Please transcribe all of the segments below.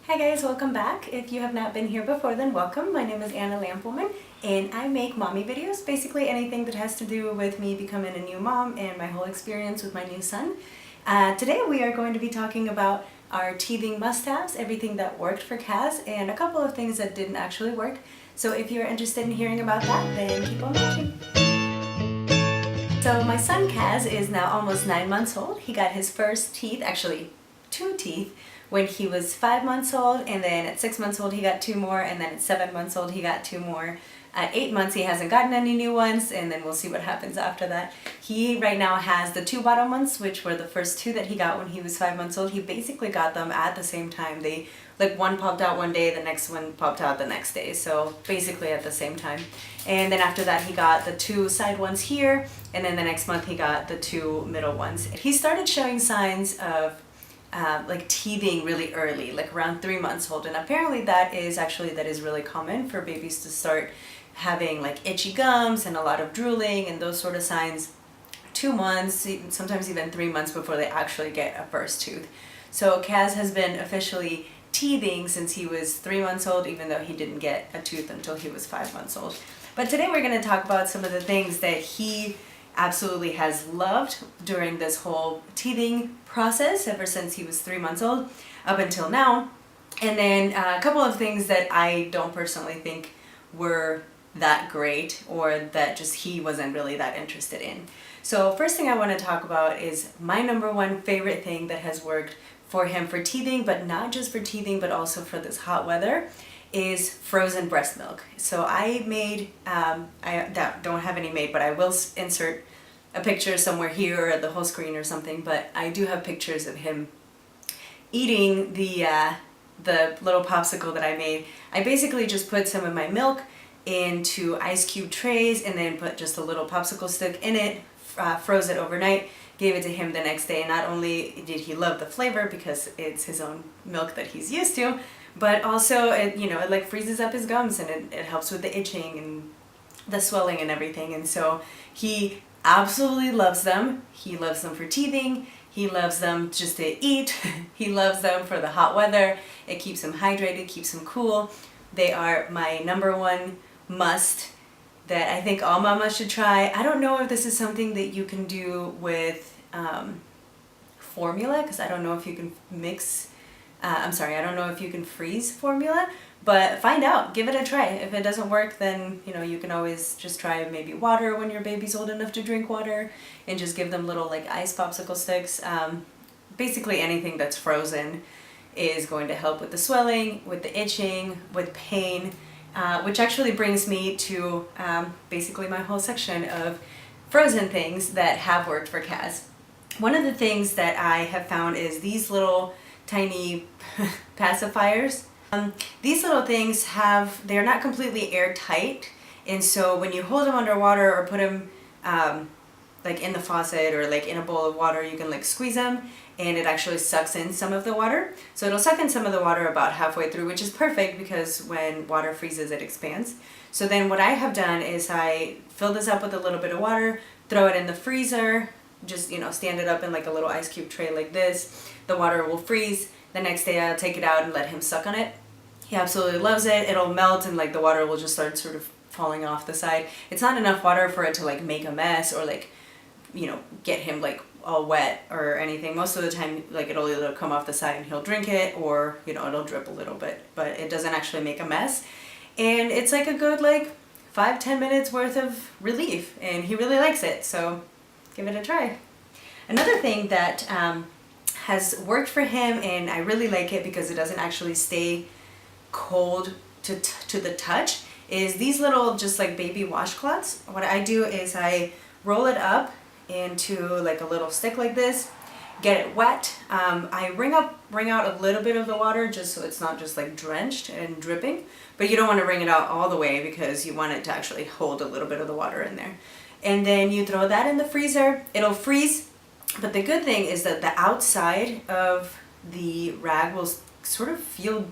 Hi guys, welcome back. If you have not been here before, then welcome. My name is Anna Lampelman and I make mommy videos, basically anything that has to do with me becoming a new mom and my whole experience with my new son. Today we are going to be talking about our teething must-haves, everything that worked for Kaz, and a couple of things that didn't actually work. So if you're interested in hearing about that, then keep on watching. So my son Kaz is now almost 9 months old. He got his first teeth, actually 2 teeth, when he was 5 months old, and then at 6 months old he got 2 more, and then at 7 months old he got 2 more. At 8 months he hasn't gotten any new ones, and then we'll see what happens after that. He right now has the 2 bottom ones, which were the first 2 that he got when he was 5 months old. He basically got them at the same time. They, like, one popped out one day, the next one popped out the next day, so basically at the same time. And then after that he got the 2 side ones here, and then the next month he got the 2 middle ones. He started showing signs of like teething really early, like around 3 months old, and apparently that is really common for babies to start having like itchy gums and a lot of drooling and those sort of signs 2 months, sometimes even 3 months before they actually get a first tooth. So Kaz has been officially teething since he was 3 months old, even though he didn't get a tooth until he was 5 months old. But today we're going to talk about some of the things that he absolutely has loved during this whole teething process ever since he was 3 months old up until now, and then a couple of things that I don't personally think were that great, or that just he wasn't really that interested in. So first thing I want to talk about is my number one favorite thing that has worked for him for teething, but not just for teething but also for this hot weather, is frozen breast milk. So I made, I don't have any made, but I will insert a picture somewhere here or the whole screen or something, but I do have pictures of him eating the little popsicle that I made. I basically just put some of my milk into ice cube trays and then put just a little popsicle stick in it, froze it overnight, gave it to him the next day, and not only did he love the flavor because it's his own milk that he's used to, but also it like freezes up his gums, and it helps with the itching and the swelling and everything. And so he absolutely loves them. He loves them for teething. He loves them just to eat. He loves them for the hot weather. It keeps him hydrated, keeps him cool. They are my number one must that I think all mamas should try. I don't know if this is something that you can do with formula, because I don't know if you can mix, I don't know if you can freeze formula, but find out, give it a try. If it doesn't work, then you can always just try maybe water when your baby's old enough to drink water, and just give them little like ice popsicle sticks. Basically anything that's frozen is going to help with the swelling, with the itching, with pain, which actually brings me to basically my whole section of frozen things that have worked for Kaz. One of the things that I have found is these little tiny pacifiers. These little things they're not completely airtight, and so when you hold them underwater or put them like in the faucet or like in a bowl of water, you can like squeeze them and it actually sucks in some of the water. So it'll suck in some of the water about halfway through, which is perfect because when water freezes it expands. So then what I have done is I fill this up with a little bit of water, throw it in the freezer, just stand it up in like a little ice cube tray like this. The water will freeze. The next day I'll take it out and let him suck on it. He absolutely loves it. It'll melt and like the water will just start sort of falling off the side. It's not enough water for it to like make a mess or like get him like all wet or anything. Most of the time like it'll either come off the side and he'll drink it, or it'll drip a little bit, but it doesn't actually make a mess. And it's like a good like 5-10 minutes worth of relief, and he really likes it, so give it a try. Another thing that has worked for him, and I really like it because it doesn't actually stay cold to the touch, is these little just like baby washcloths. What I do is I roll it up into like a little stick like this, get it wet. I wring out a little bit of the water just so it's not just like drenched and dripping, but you don't want to wring it out all the way because you want it to actually hold a little bit of the water in there. And then you throw that in the freezer. It'll freeze, but the good thing is that the outside of the rag will sort of feel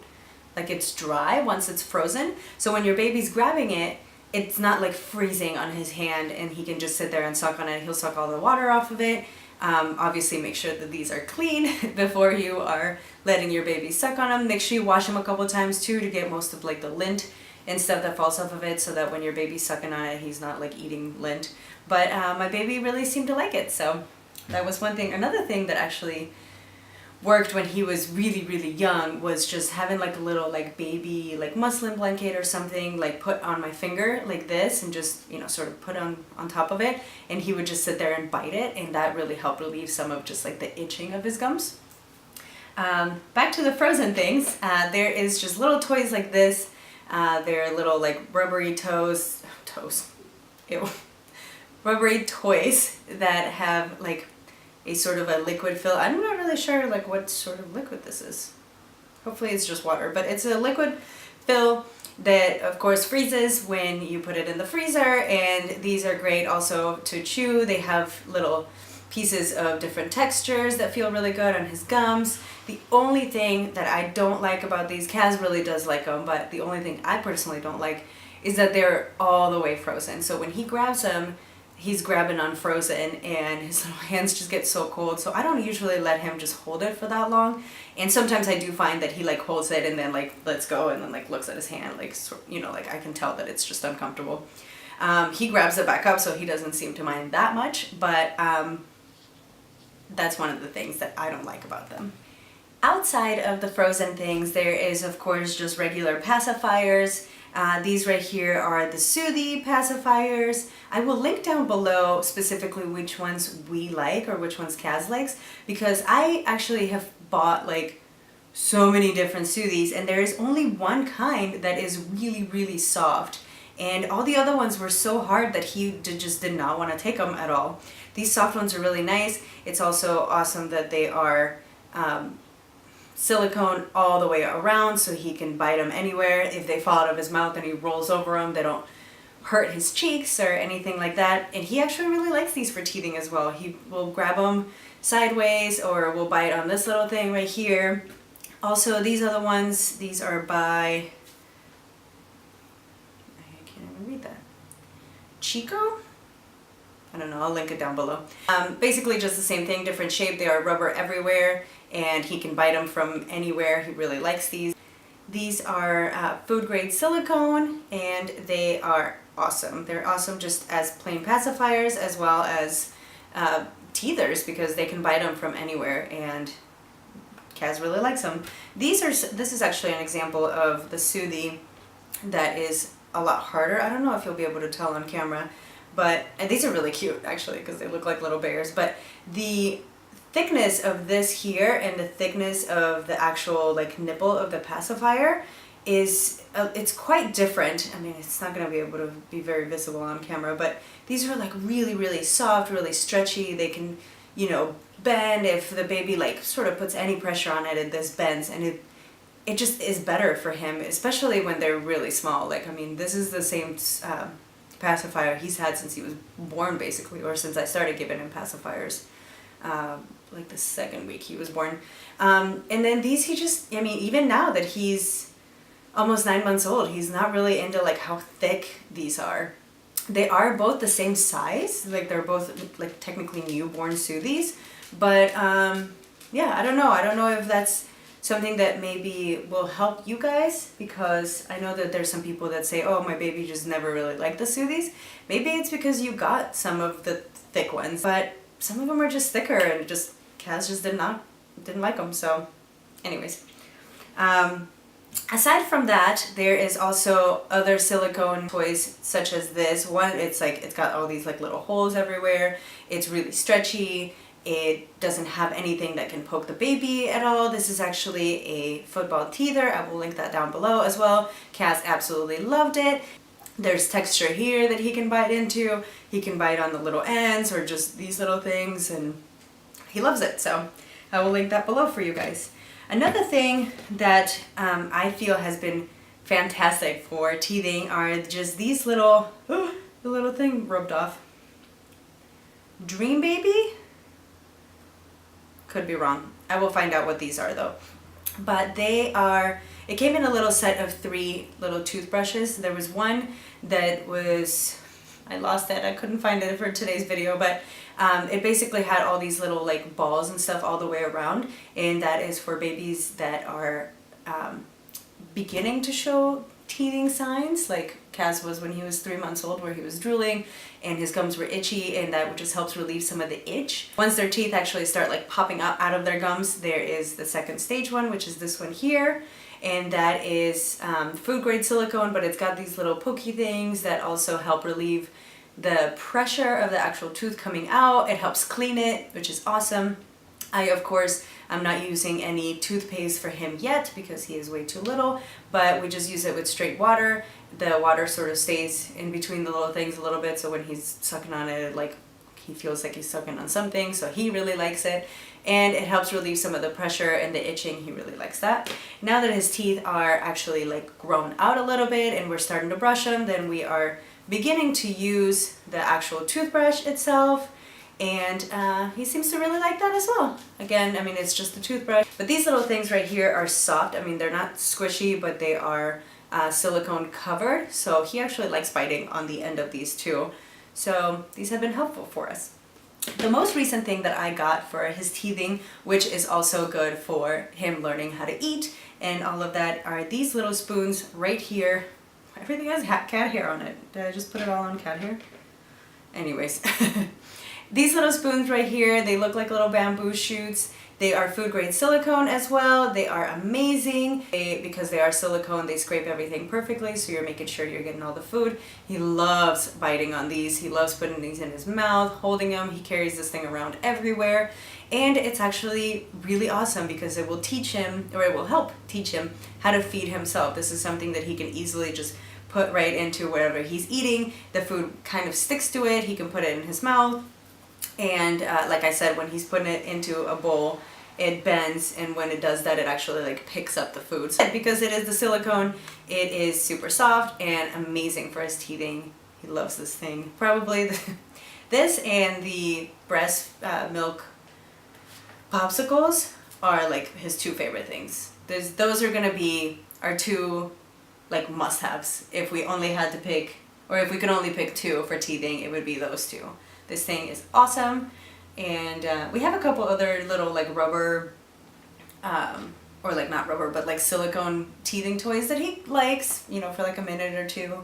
like it's dry once it's frozen. So when your baby's grabbing it, it's not like freezing on his hand, and he can just sit there and suck on it. He'll suck all the water off of it. Obviously make sure that these are clean before you are letting your baby suck on them. Make sure you wash them a couple times too to get most of like the lint and stuff that falls off of it, so that when your baby's sucking on it, he's not like eating lint. But my baby really seemed to like it, so that was one thing. Another thing that actually worked when he was really young was just having like a little like baby like muslin blanket or something like put on my finger like this, and just, you know, sort of put on top of it, and he would just sit there and bite it, and that really helped relieve some of just like the itching of his gums. Back to the frozen things, there is just little toys like this. They're little like rubbery rubbery toys that have like a sort of a liquid fill. I'm not really sure like what sort of liquid this is. Hopefully it's just water, but it's a liquid fill that of course freezes when you put it in the freezer, and these are great also to chew. They have little pieces of different textures that feel really good on his gums. The only thing that I don't like about these, Kaz really does like them, but the only thing I personally don't like is that they're all the way frozen. So when he grabs them, he's grabbing unfrozen and his little hands just get so cold. So I don't usually let him just hold it for that long. And sometimes I do find that he like holds it and then like lets go and then like looks at his hand, like, you know, like I can tell that it's just uncomfortable. He grabs it back up, so he doesn't seem to mind that much, but that's one of the things that I don't like about them. Outside of the frozen things, there is of course just regular pacifiers. These right here are the Soothy pacifiers. I will link down below specifically which ones we like or which ones Kaz likes, because I actually have bought like so many different Soothies, and there is only one kind that is really soft, and all the other ones were so hard that he just did not want to take them at all. These soft ones are really nice. It's also awesome that they are silicone all the way around, so he can bite them anywhere. If they fall out of his mouth and he rolls over them, they don't hurt his cheeks or anything like that. And he actually really likes these for teething as well. He will grab them sideways or will bite on this little thing right here. Also, these other ones, these are by, I can't even read that, Chico? I don't know, I'll link it down below. Basically just the same thing, different shape. They are rubber everywhere, and he can bite them from anywhere. He really likes these. These are food grade silicone, and they are awesome. They're awesome just as plain pacifiers as well as teethers, because they can bite them from anywhere, and Kaz really likes them. This is actually an example of the Soothy that is a lot harder. I don't know if you'll be able to tell on camera, but and these are really cute actually because they look like little bears. But the thickness of this here and the thickness of the actual like nipple of the pacifier is it's quite different. I mean, it's not going to be able to be very visible on camera, but these are like really soft, really stretchy. They can, you know, bend if the baby like sort of puts any pressure on it, this bends, and it just is better for him, especially when they're really small. Like, I mean, this is the same pacifier he's had since he was born, basically, or since I started giving him pacifiers, like the second week he was born. And then these, he just, I mean, even now that he's almost 9 months old, he's not really into like how thick these are. They are both the same size, like they're both like technically newborn Soothies, but yeah, I don't know if that's something that maybe will help you guys, because I know that there's some people that say, oh, my baby just never really liked the Soothies. Maybe it's because you got some of the thick ones, but some of them are just thicker, and just Kaz just didn't like them. So anyways, aside from that, there is also other silicone toys such as this one. It's like, it's got all these like little holes everywhere. It's really stretchy. It doesn't have anything that can poke the baby at all. This is actually a football teether. I will link that down below as well. Kaz absolutely loved it. There's texture here that he can bite into. He can bite on the little ends or just these little things, and he loves it. So I will link that below for you guys. Another thing that I feel has been fantastic for teething are just these little, oh, the little thing rubbed off. Dream Baby? Could be wrong. I will find out what these are though. But they are, it came in a little set of 3 little toothbrushes. There was one that was, I lost it, I couldn't find it for today's video, but It basically had all these little like balls and stuff all the way around, and that is for babies that are beginning to show teething signs, like Kaz was when he was 3 months old, where he was drooling and his gums were itchy, and that just helps relieve some of the itch. Once their teeth actually start like popping out of their gums, there is the second stage one, which is this one here, and that is food grade silicone, but it's got these little pokey things that also help relieve the pressure of the actual tooth coming out. It helps clean it, which is awesome. I, of course, I'm not using any toothpaste for him yet because he is way too little, but we just use it with straight water. The water sort of stays in between the little things a little bit, so when he's sucking on it, like he feels like he's sucking on something, so he really likes it. And it helps relieve some of the pressure and the itching. He really likes that. Now that his teeth are actually like grown out a little bit and we're starting to brush them, then we are beginning to use the actual toothbrush itself. And he seems to really like that as well. Again, I mean, it's just a toothbrush. But these little things right here are soft. I mean, they're not squishy, but they are silicone covered. So he actually likes biting on the end of these too. So these have been helpful for us. The most recent thing that I got for his teething, which is also good for him learning how to eat and all of that, are these little spoons right here. Everything has cat hair on it. Did I just put it all on cat hair? Anyways. These little spoons right here, they look like little bamboo shoots. They are food grade silicone as well. They are amazing. Because they are silicone, they scrape everything perfectly, so you're making sure you're getting all the food. He loves biting on these. He loves putting these in his mouth, holding them. He carries this thing around everywhere. And it's actually really awesome because it will teach him, or it will help teach him how to feed himself. This is something that he can easily just put right into wherever he's eating. The food kind of sticks to it. He can put it in his mouth. And like I said, when he's putting it into a bowl, it bends, and when it does that, it actually like picks up the food. Because it is the silicone, it is super soft and amazing for his teething. He loves this thing. Probably this and the breast milk popsicles are like his two favorite things. Those are gonna be our two like must-haves. If we only had to pick, or if we could only pick two for teething, it would be those two. This thing is awesome, and we have a couple other little like rubber, or like not rubber, but like silicone teething toys that he likes, you know, for like a minute or two,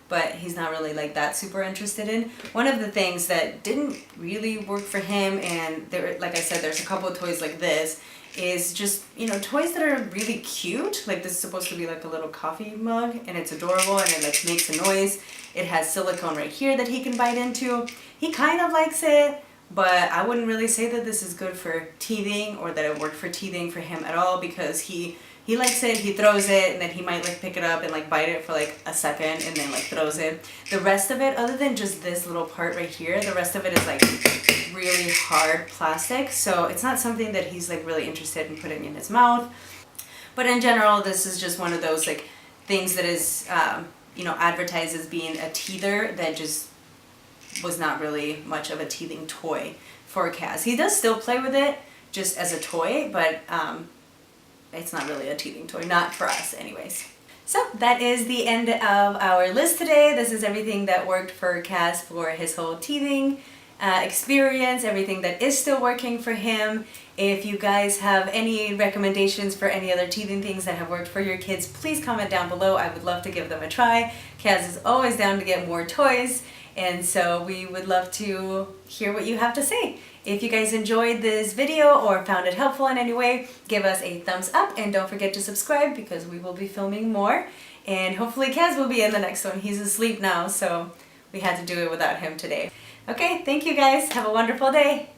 but he's not really like that super interested in. One of the things that didn't really work for him, and there, like I said, there's a couple of toys like this, is just, you know, toys that are really cute. Like this is supposed to be like a little coffee mug, and it's adorable, and it like makes a noise. It has silicone right here that he can bite into. He kind of likes it, but I wouldn't really say that this is good for teething, or that it worked for teething for him at all, because he likes it, he throws it, and then he might like pick it up and like bite it for like a second and then like throws it. The rest of it, other than just this little part right here, the rest of it is like really hard plastic, so it's not something that he's like really interested in putting in his mouth. But in general, this is just one of those like things that is you know, advertised as being a teether that just was not really much of a teething toy for Kaz. He does still play with it just as a toy, but it's not really a teething toy, not for us anyways. So that is the end of our list today. This is everything that worked for Kaz for his whole teething experience, everything that is still working for him. If you guys have any recommendations for any other teething things that have worked for your kids, please comment down below. I would love to give them a try. Kaz is always down to get more toys, and so we would love to hear what you have to say. If you guys enjoyed this video or found it helpful in any way, give us a thumbs up, and don't forget to subscribe because we will be filming more, and hopefully Kaz will be in the next one. He's asleep now, so we had to do it without him today. Okay, thank you guys. Have a wonderful day.